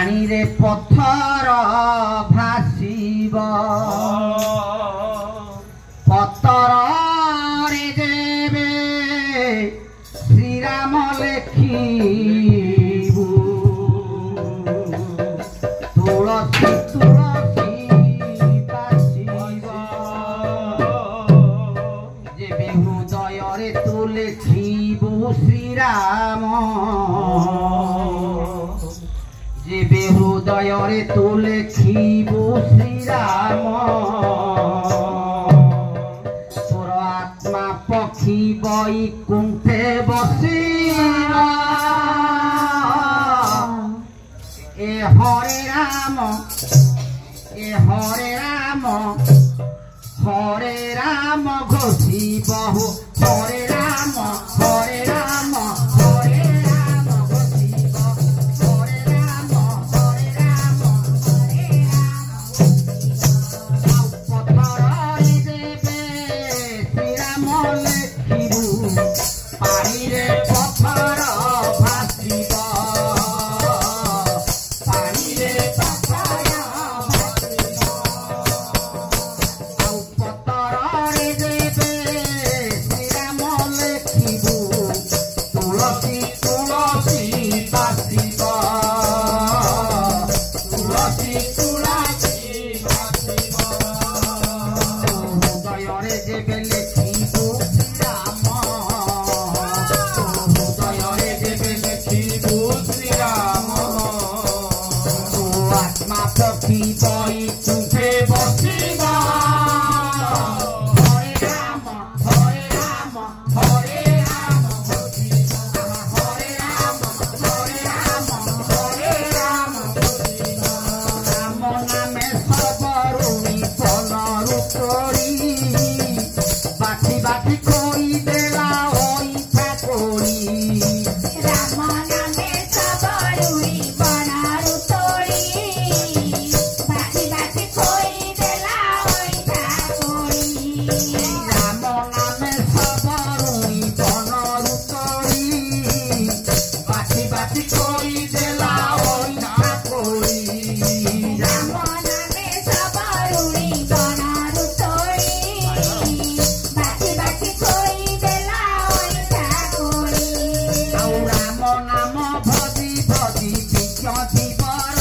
पानी रे पत्थर भासिब पत्थर रे देवे श्री राम लेखिबु तुलसी तुलसी बासिब जेबे हृदय रे तू लेखिबु श्री राम जेबे हृदय रे तू लेखिबु श्री राम तोर आत्मा पक्षी बैकुंठे बसिबा ए हरे राम घोषिबहु हरे राम हरे राम हरे राम घोषिब हरे राम हरे राम हरे राम पत्थर देवे श्री राम लेखिबु पानी रे पत्थर भासिब पानी रे पत्थर पत्थर देवे श्री राम लेखिबु तुलसी तुलसी बासिब तुलसी तुलसी बासिब हृदय रे जेबे लेखिबु श्री राम हृदय रे जेबे लेखिबु श्री राम तू आत्मा पक्षी बैकुंठे बसिबा हरे राम हरे राम हरे राम हरे राम हरे राम हरे राम राम नामे सबरुणी फलरु तोरी बाटी बाटी कोई देला होई ठाकोरी राम नामे सबरुणी बनारु तोड़ी बाटी बाटी कोई देला होई ठाकोरी राम नामे सबरुणी फलरु तोरी बाटी बाटी कोई देला होई ठाकोरी राम नामे सबरुणी बनारु तोड़ी बाटी बाटी कोई देला होई ठाकोरी ଆଉ ରାମ ନାମ ଭଜି ଭଜି ବିଜ୍ଞ ଜୀବର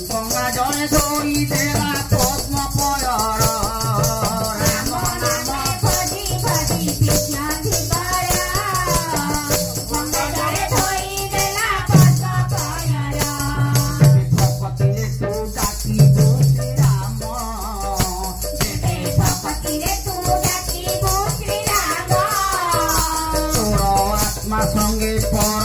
ଗଙ୍ଗା ଜଳେ ଧୋଇ ଦେଲା ପଦ୍ମ ପୟର राम नाम भजी भजी कृष्ण धिवर गंगाजळे धोई देला पद्म पयर ଭକତିରେ ତୁ ଡାକିବୁ ଶ୍ରୀ ରାମ जेबे भक्तिरे तू डाकिबु श्री राम ତୋର ଆତ୍ମା ସଙ୍ଗେ ପର